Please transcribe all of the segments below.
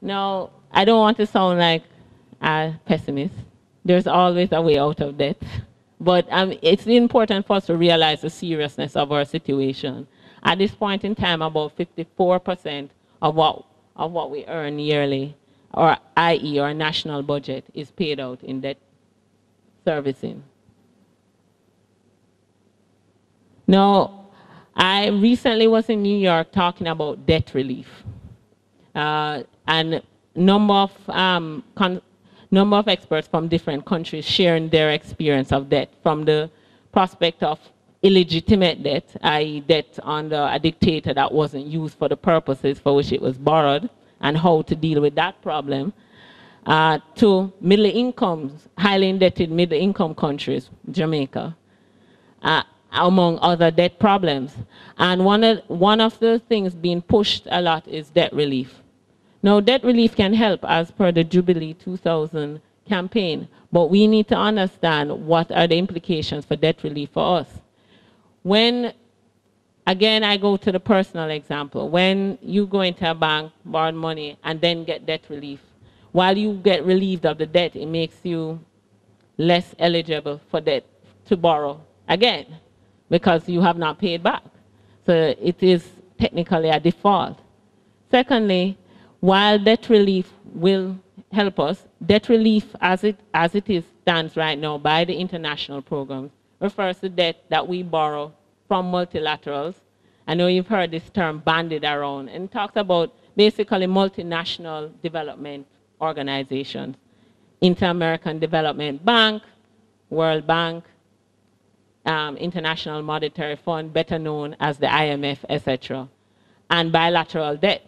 Now, I don't want to sound like a pessimist. There's always a way out of debt. But it's important for us to realize the seriousness of our situation. At this point in time, about 54% of what we earn yearly, or i.e. our national budget, is paid out in debt servicing. Now, I recently was in New York talking about debt relief. And number of experts from different countries sharing their experience of debt, from the prospect of illegitimate debt, i.e. debt under a dictator that wasn't used for the purposes for which it was borrowed, and how to deal with that problem, to middle incomes, highly indebted middle income countries, Jamaica, among other debt problems. And one of the things being pushed a lot is debt relief. Now, debt relief can help as per the Jubilee 2000 campaign, but we need to understand what are the implications for debt relief for us. When, again, I go to the personal example, when you go into a bank, borrow money, and then get debt relief, while you get relieved of the debt, it makes you less eligible for debt to borrow again, because you have not paid back. So it is technically a default. Secondly, while debt relief will help us, debt relief as it stands right now by the international programs refers to debt that we borrow from multilaterals. I know you've heard this term bandied around, and talks about basically multinational development organizations. Inter-American Development Bank, World Bank, International Monetary Fund, better known as the IMF, etc., and bilateral debt.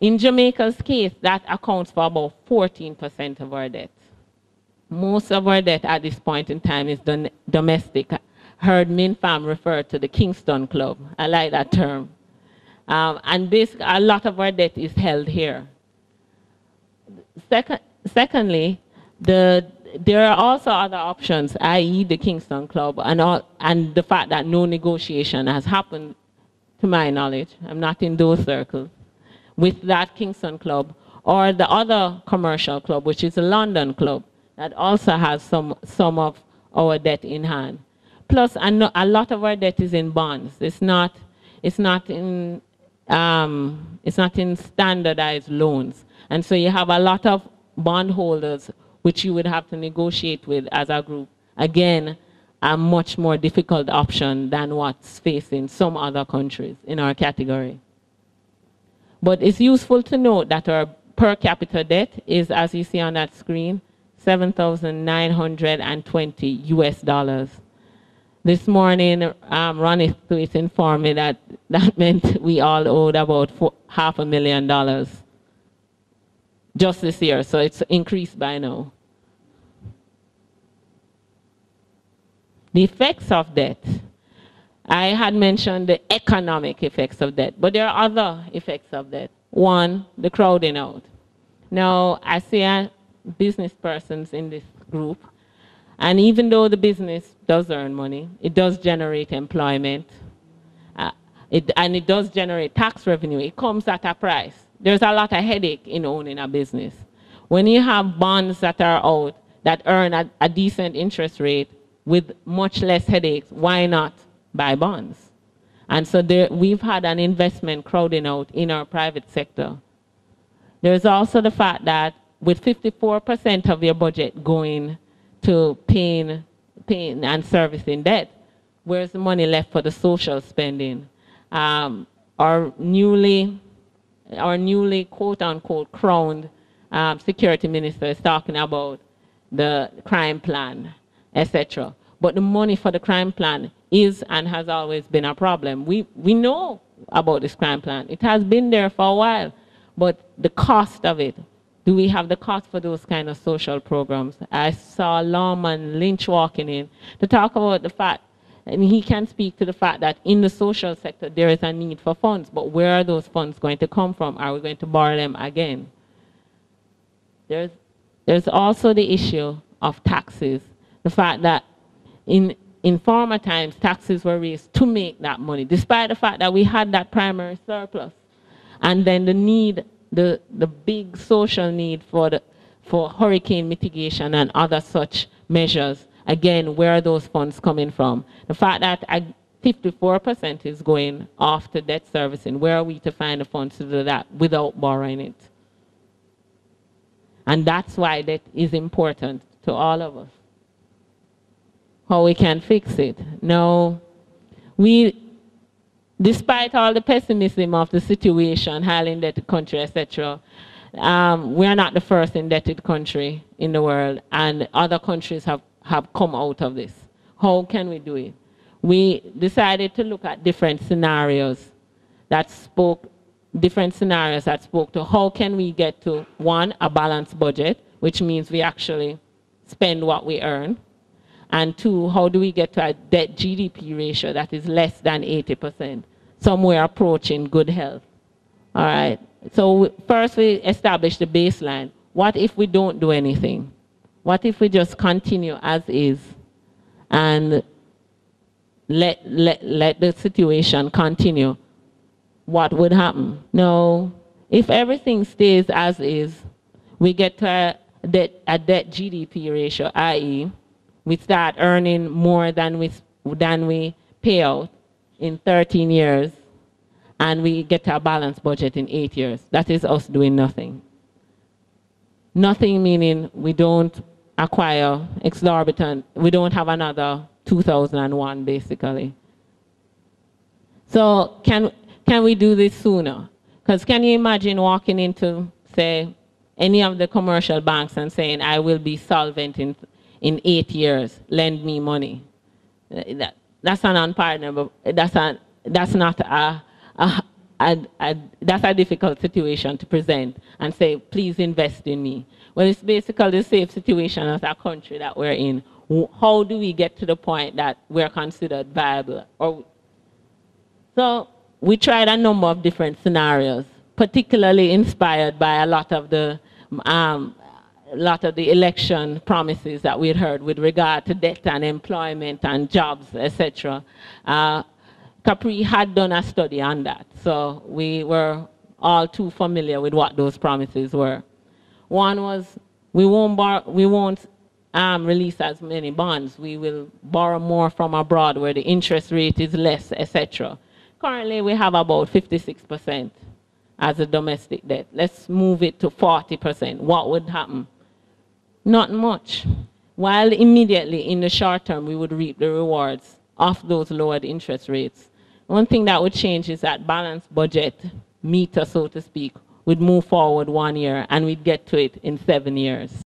In Jamaica's case, that accounts for about 14% of our debt. Most of our debt at this point in time is domestic. I heard MinFam refer to the Kingston Club. I like that term. And basically, a lot of our debt is held here. Secondly, there are also other options, i.e. the Kingston Club, and the fact that no negotiation has happened, to my knowledge. I'm not in those circles, with that Kingston Club, or the other commercial club, which is the London Club, that also has some of our debt in hand. Plus, a lot of our debt is in bonds. It's not in standardized loans. And so you have a lot of bondholders which you would have to negotiate with as a group. Again, a much more difficult option than what's facing some other countries in our category. But it's useful to note that our per capita debt is, as you see on that screen, $7,920 US. This morning, Ronnie Thwait informed me that meant we all owed about $500,000 just this year, so it's increased by now. The effects of debt. I had mentioned the economic effects of debt, but there are other effects of debt. One, the crowding out. Now, I see business persons in this group, and even though the business does earn money, it does generate employment, and it does generate tax revenue. It comes at a price. There's a lot of headache in owning a business. When you have bonds that are out that earn a decent interest rate with much less headaches, why not buy bonds? And so we've had an investment crowding out in our private sector. There's also the fact that with 54% of your budget going to paying and servicing debt, where's the money left for the social spending? Our newly quote unquote crowned security minister is talking about the crime plan, etc. But the money for the crime plan is and has always been a problem. We know about this crime plan. It has been there for a while, but the cost of it, do we have the cost for those kind of social programs? I saw Lawman Lynch walking in to talk about the fact, and he can speak to the fact that in the social sector there is a need for funds, but where are those funds going to come from? Are we going to borrow them again? There's also the issue of taxes. The fact that in former times, taxes were raised to make that money, despite the fact that we had that primary surplus. And then the need the big social need for hurricane mitigation and other such measures, again, where are those funds coming from? The fact that 54% is going off to debt servicing, where are we to find the funds to do that without borrowing it? And that's why that is important to all of us. How we can fix it. Now, despite all the pessimism of the situation, highly indebted country, etc., we are not the first indebted country in the world, and other countries have come out of this. How can we do it? We decided to look at different scenarios that spoke to how can we get to, one, a balanced budget, which means we actually spend what we earn, and two, how do we get to a debt GDP ratio that is less than 80%, somewhere approaching good health. All right, so first we establish the baseline. What if we don't do anything? What if we just continue as is and let the situation continue? What would happen? Now, if everything stays as is, we get to a debt GDP ratio, i.e., we start earning more than we pay out in 13 years, and we get to a balanced budget in 8 years. That is us doing nothing. Nothing meaning we don't acquire exorbitant, we don't have another 2001 basically. So can we do this sooner? Because can you imagine walking into, say, any of the commercial banks and saying, I will be solvent in 8 years, lend me money? That's an unpardonable, that's not that's a difficult situation to present and say, please invest in me. Well, it's basically the same situation as a country that we're in. How do we get to the point that we're considered viable? So we tried a number of different scenarios, particularly inspired by a lot of the election promises that we'd heard with regard to debt and employment and jobs, etc. CaPRI had done a study on that, so we were all too familiar with what those promises were. One was we won't release as many bonds. We will borrow more from abroad where the interest rate is less, etc. Currently, we have about 56% as a domestic debt. Let's move it to 40%. What would happen? Not much. While immediately in the short term, we would reap the rewards of those lowered interest rates. One thing that would change is that balanced budget meter, so to speak, would move forward 1 year, and we'd get to it in 7 years.